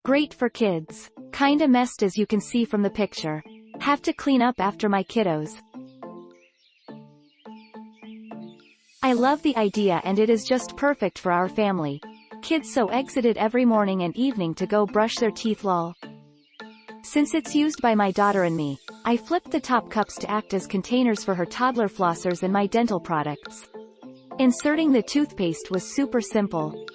Great for kids. Kinda messed as you can see from the picture. Have to clean up after my kiddos. I love the idea and it is just perfect for our family. Kids so exited every morning and evening to go brush their teeth lol. Since it's used by my daughter and me, I flipped the top cups to act as containers for her toddler flossers and my dental products. Inserting the toothpaste was super simple.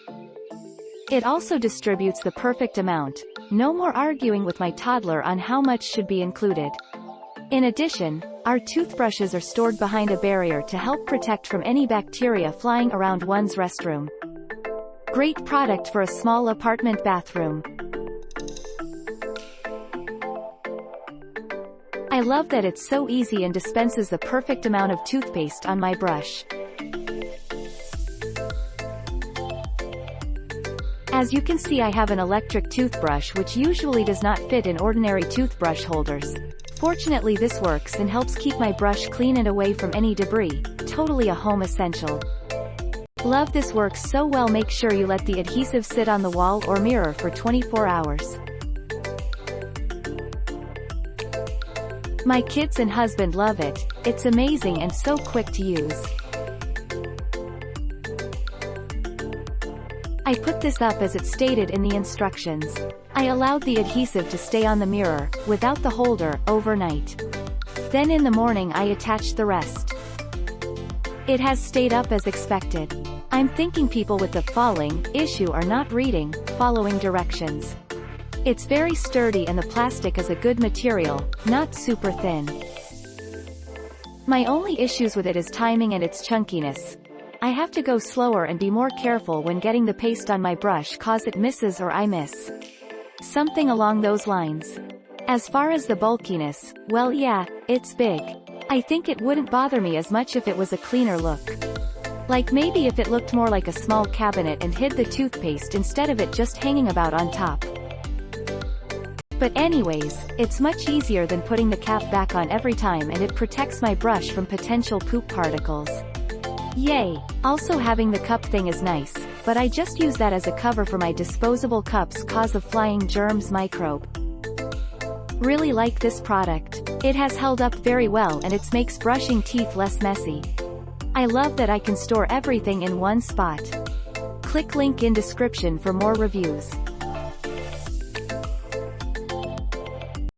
It also distributes the perfect amount. No more arguing with my toddler on how much should be included. In addition, our toothbrushes are stored behind a barrier to help protect from any bacteria flying around one's restroom. Great product for a small apartment bathroom. I love that it's so easy and dispenses the perfect amount of toothpaste on my brush. As you can see, I have an electric toothbrush which usually does not fit in ordinary toothbrush holders. Fortunately this works and helps keep my brush clean and away from any debris. Totally a home essential. Love this, works so well. Make sure you let the adhesive sit on the wall or mirror for 24 hours. My kids and husband love it. It's amazing and so quick to use. I put this up as it's stated in the instructions. I allowed the adhesive to stay on the mirror, without the holder, overnight. Then in the morning I attached the rest. It has stayed up as expected. I'm thinking people with the falling issue are not reading, following directions. It's very sturdy and the plastic is a good material, not super thin. My only issues with it is timing and its chunkiness. I have to go slower and be more careful when getting the paste on my brush cause it misses or I miss. Something along those lines. As far as the bulkiness, well yeah, it's big. I think it wouldn't bother me as much if it was a cleaner look. Like maybe if it looked more like a small cabinet and hid the toothpaste instead of it just hanging about on top. But anyways, it's much easier than putting the cap back on every time and it protects my brush from potential poop particles. Yay! Also having the cup thing is nice, but I just use that as a cover for my disposable cups cause of flying germs microbe. Really like this product. It has held up very well and it makes brushing teeth less messy. I love that I can store everything in one spot. Click link in description for more reviews.